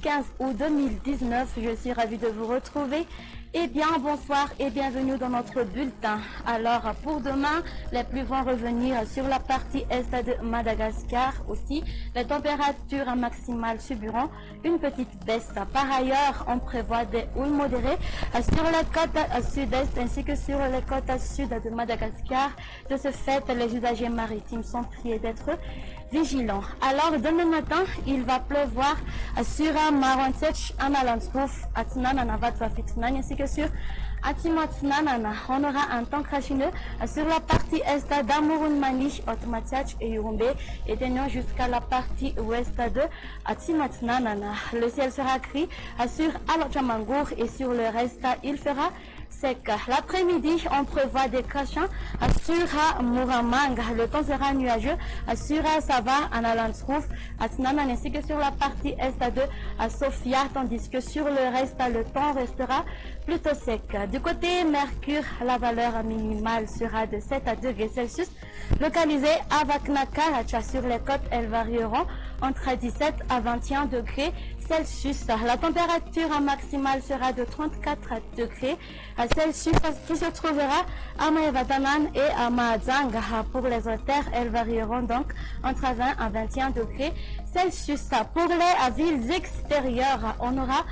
15 août 2019. Je suis ravie de vous retrouver. Eh bien, bonsoir et bienvenue dans notre bulletin. Alors, pour demain, les pluies vont revenir sur la partie est de Madagascar aussi. Les températures maximales subiront une petite baisse. Par ailleurs, on prévoit des houles modérées sur les côtes sud-est ainsi que sur les côtes sud de Madagascar. De ce fait, les usagers maritimes sont priés d'être vigilants. Alors, demain matin, il va pleuvoir sur Marontsech, Analandspouf, Atnana, Vatwafixnan, ainsi que sur Atimatsnanana. On aura un temps crachineux sur la partie est d'Amurun Manish, Otmatiach et Yurumbe, éteignant jusqu'à la partie ouest de Atimatsnanana. Le ciel sera gris sur Alochamangour et sur le reste, il fera sec. L'après-midi, on prévoit des crachants sur Muramang. Le temps sera nuageux sur Sava, Analandsrouf, Atnanan, ainsi que sur la partie est de Sofia, tandis que sur le reste, le temps restera plutôt sec. Du côté Mercure, la valeur minimale sera de 7 à 2 degrés Celsius. Localisée à Vaknakaracha sur les côtes, elles varieront entre 17 à 21 degrés Celsius. La température maximale sera de 34 degrés Celsius qui se trouvera à Maevatanan et à Mahazang. Pour les terres, elles varieront donc entre 20 à 21 degrés Celsius. Pour les villes extérieures, on aura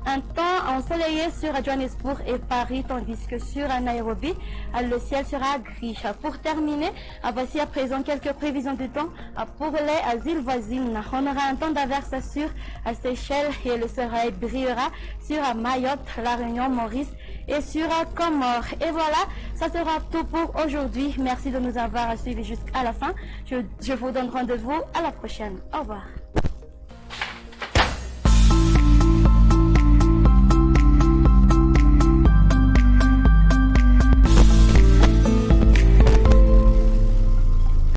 un temps ensoleillé sur Johannesburg et Paris, tandis que sur Nairobi, le ciel sera gris. Pour terminer, voici à présent quelques prévisions du temps pour les îles voisines. On aura un temps d'averse sur Seychelles et le soleil brillera sur Mayotte, La Réunion, Maurice et sur Comores. Et voilà, ça sera tout pour aujourd'hui. Merci de nous avoir suivis jusqu'à la fin. Je vous donne rendez-vous à la prochaine. Au revoir.